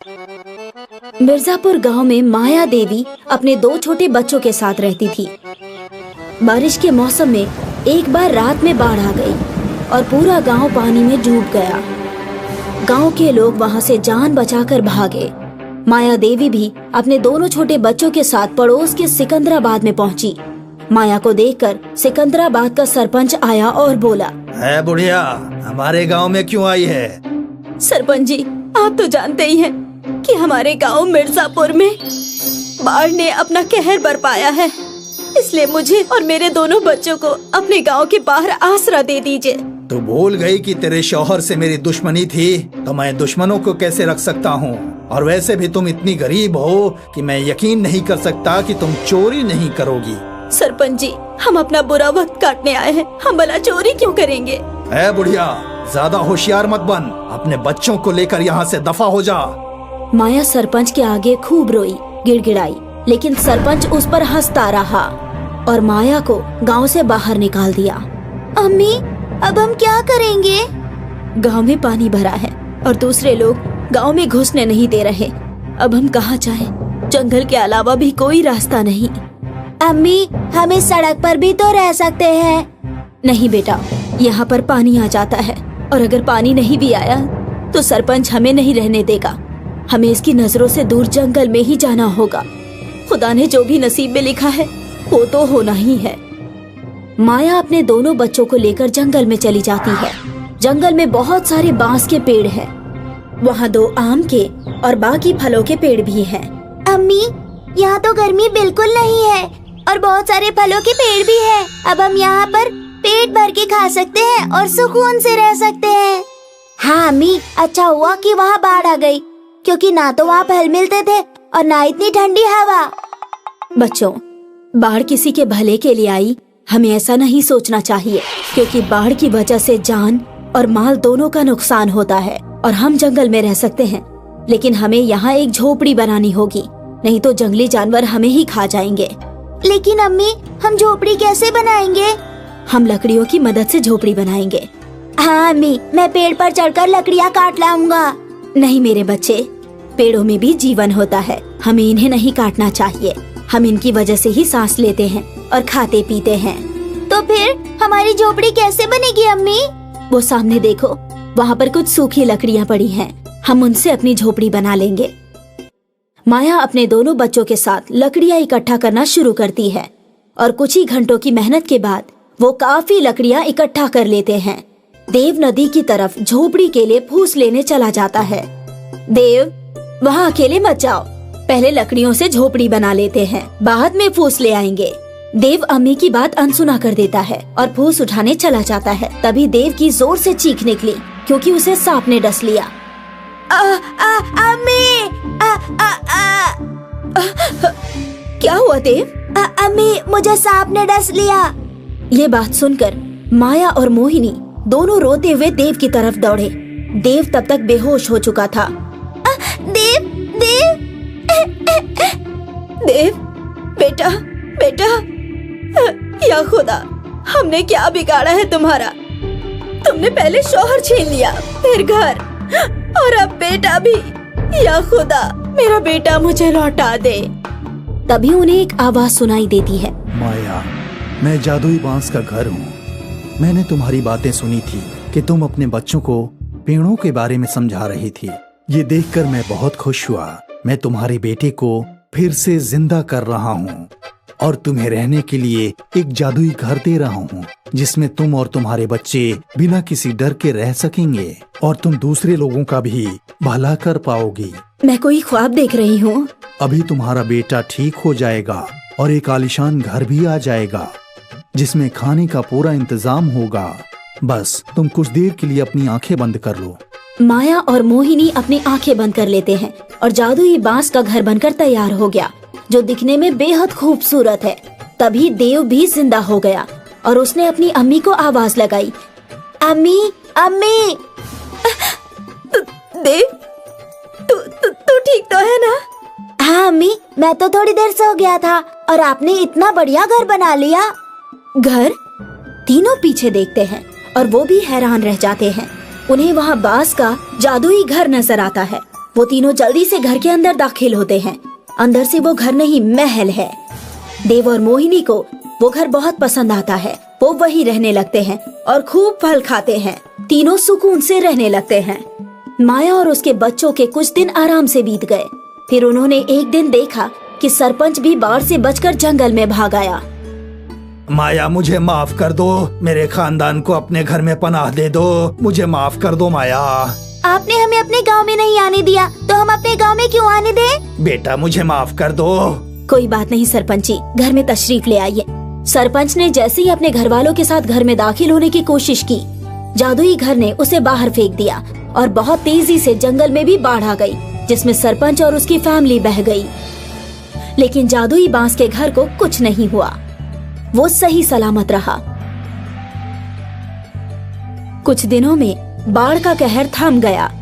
मिर्जापुर गांव में माया देवी अपने 2 छोटे बच्चों के साथ रहती थी। बारिश के मौसम में एक बार रात में बाढ़ आ गई और पूरा गांव पानी में डूब गया। गांव के लोग वहां से जान बचाकर भागे। माया देवी भी अपने दोनों छोटे बच्चों के साथ पड़ोस के सिकंदराबाद में पहुंची। माया को देखकर सिकंदराबाद का सरपंच आया और बोला, है बुढ़िया, हमारे गांव में क्यों आई है? सरपंच जी, आप तो जानते ही हैं कि हमारे गांव मिर्जापुर में बाढ़ ने अपना कहर बरपाया है, इसलिए मुझे और मेरे दोनों बच्चों को अपने गांव के बाहर आसरा दे दीजिए। तू भूल गई कि तेरे शौहर से मेरी दुश्मनी थी, तो मैं दुश्मनों को कैसे रख सकता हूँ? और वैसे भी तुम इतनी गरीब हो कि मैं यकीन नहीं कर सकता कि तुम चोरी नहीं करोगी। सरपंच जी, हम अपना बुरा वक्त काटने आए हैं, हम भला चोरी क्यों करेंगे? है बुढ़िया, ज्यादा होशियार मत बन, अपने बच्चों को लेकर यहाँ से दफा हो जा। माया सरपंच के आगे खूब रोई, गिड़गिड़ाई, लेकिन सरपंच उस पर हंसता रहा और माया को गांव से बाहर निकाल दिया। अम्मी, अब हम क्या करेंगे? गांव में पानी भरा है और दूसरे लोग गांव में घुसने नहीं दे रहे। अब हम कहाँ जाएं? जंगल के अलावा भी कोई रास्ता नहीं। अम्मी, हम इस सड़क पर भी तो रह सकते हैं। नहीं बेटा, यहाँ पर पानी आ जाता है और अगर पानी नहीं भी आया तो सरपंच हमें नहीं रहने देगा। हमें इसकी नजरों से दूर जंगल में ही जाना होगा। खुदा ने जो भी नसीब में लिखा है वो तो होना ही है। माया अपने दोनों बच्चों को लेकर जंगल में चली जाती है। जंगल में बहुत सारे बांस के पेड़ हैं। वहाँ 2 आम के और बाकी फलों के पेड़ भी हैं। अम्मी, यहाँ तो गर्मी बिल्कुल नहीं है और बहुत सारे फलों के पेड़ भी हैं। अब हम यहाँ पर पेट भर के खा सकते हैं और सुकून से रह सकते हैं। हाँ अम्मी, अच्छा हुआ कि वहाँ बाढ़ आ गई, क्योंकि ना तो वहाँ फल मिलते थे और ना इतनी ठंडी हवा। बच्चों, बाढ़ किसी के भले के लिए आई, हमें ऐसा नहीं सोचना चाहिए, क्योंकि बाढ़ की वजह से जान और माल दोनों का नुकसान होता है। और हम जंगल में रह सकते हैं, लेकिन हमें यहाँ एक झोपड़ी बनानी होगी, नहीं तो जंगली जानवर हमें ही खा जाएंगे। लेकिन अम्मी, हम झोपड़ी कैसे बनाएंगे? हम लकड़ियों की मदद से झोपड़ी बनाएंगे। हाँ अम्मी, मैं पेड़ पर चढ़कर लकड़ियाँ काट लाऊंगा। नहीं मेरे बच्चे, पेड़ों में भी जीवन होता है, हमें इन्हें नहीं काटना चाहिए। हम इनकी वजह से ही सांस लेते हैं और खाते पीते हैं। तो फिर हमारी झोपड़ी कैसे बनेगी अम्मी? वो सामने देखो, वहाँ पर कुछ सूखी लकड़ियाँ पड़ी हैं, हम उनसे अपनी झोपड़ी बना लेंगे। माया अपने दोनों बच्चों के साथ लकड़ियाँ इकट्ठा करना शुरू करती है और कुछ ही घंटों की मेहनत के बाद वो काफी लकड़ियाँ इकट्ठा कर लेते हैं। देव नदी की तरफ झोपड़ी के लिए फूस लेने चला जाता है। देव, वहाँ अकेले मत जाओ, पहले लकड़ियों से झोपड़ी बना लेते हैं, बाद में फूस ले आएंगे। देव अम्मी की बात अनसुना कर देता है और फूस उठाने चला जाता है। तभी देव की जोर से चीख निकली, क्योंकि उसे सांप ने डस लिया। अम्मी, क्या हुआ देव? अम्मी, मुझे सांप ने डस लिया। ये बात सुनकर माया और मोहिनी दोनों रोते हुए देव की तरफ दौड़े। देव तब तक बेहोश हो चुका था। देव, देव, देव, बेटा, बेटा, या खुदा, हमने क्या बिगाड़ा है तुम्हारा? तुमने पहले शौहर छीन लिया, फिर घर, और अब बेटा भी। या खुदा, मेरा बेटा मुझे लौटा दे। तभी उन्हें एक आवाज सुनाई देती है। माया, मैं जादुई बांस का घर हूँ। मैंने तुम्हारी बातें सुनी थी कि तुम अपने बच्चों को पेड़ों के बारे में समझा रही थी। ये देखकर मैं बहुत खुश हुआ। मैं तुम्हारे बेटे को फिर से जिंदा कर रहा हूँ और तुम्हें रहने के लिए एक जादुई घर दे रहा हूँ, जिसमें तुम और तुम्हारे बच्चे बिना किसी डर के रह सकेंगे और तुम दूसरे लोगों का भी भला कर पाओगी। मैं कोई ख्वाब देख रही हूँ? अभी तुम्हारा बेटा ठीक हो जाएगा और एक आलीशान घर भी आ जाएगा, जिसमें खाने का पूरा इंतजाम होगा। बस तुम कुछ देर के लिए अपनी आंखें बंद कर लो। माया और मोहिनी अपनी आंखें बंद कर लेते हैं और जादुई बांस का घर बनकर तैयार हो गया, जो दिखने में बेहद खूबसूरत है। तभी देव भी जिंदा हो गया और उसने अपनी अम्मी को आवाज लगाई, अम्मी, अम्मी। देव, तू ठीक तो है ना? हाँ अम्मी, मैं तो थोड़ी देर सो गया था और आपने इतना बढ़िया घर बना लिया। घर? तीनों पीछे देखते हैं और वो भी हैरान रह जाते हैं। उन्हें वहाँ बांस का जादुई घर नजर आता है वो तीनों जल्दी से घर के अंदर दाखिल होते हैं। अंदर से वो घर नहीं, महल है। देव और मोहिनी को वो घर बहुत पसंद आता है। वो वही रहने लगते हैं और खूब फल खाते हैं। तीनों सुकून से रहने लगते हैं। माया और उसके बच्चों के कुछ दिन आराम से बीत गए। फिर उन्होंने एक दिन देखा कि सरपंच भी बाढ़ से बचकर जंगल में भाग आया। माया, मुझे माफ कर दो। मेरे खानदान को अपने घर में पनाह दे दो। मुझे माफ कर दो माया। आपने हमें अपने गांव में नहीं आने दिया, तो हम अपने गांव में क्यों आने दें? बेटा, मुझे माफ कर दो। कोई बात नहीं सरपंच जी, घर में तशरीफ ले आइए। सरपंच ने जैसे ही अपने घर वालों के साथ घर में दाखिल होने की कोशिश की, जादुई घर ने उसे बाहर फेंक दिया और बहुत तेजी से जंगल में भी बाढ़ आ गई, जिसमें सरपंच और उसकी फैमिली बह गई। लेकिन जादुई बांस के घर को कुछ नहीं हुआ। वो सही सलामत रहा। कुछ दिनों में बाढ़ का कहर थम गया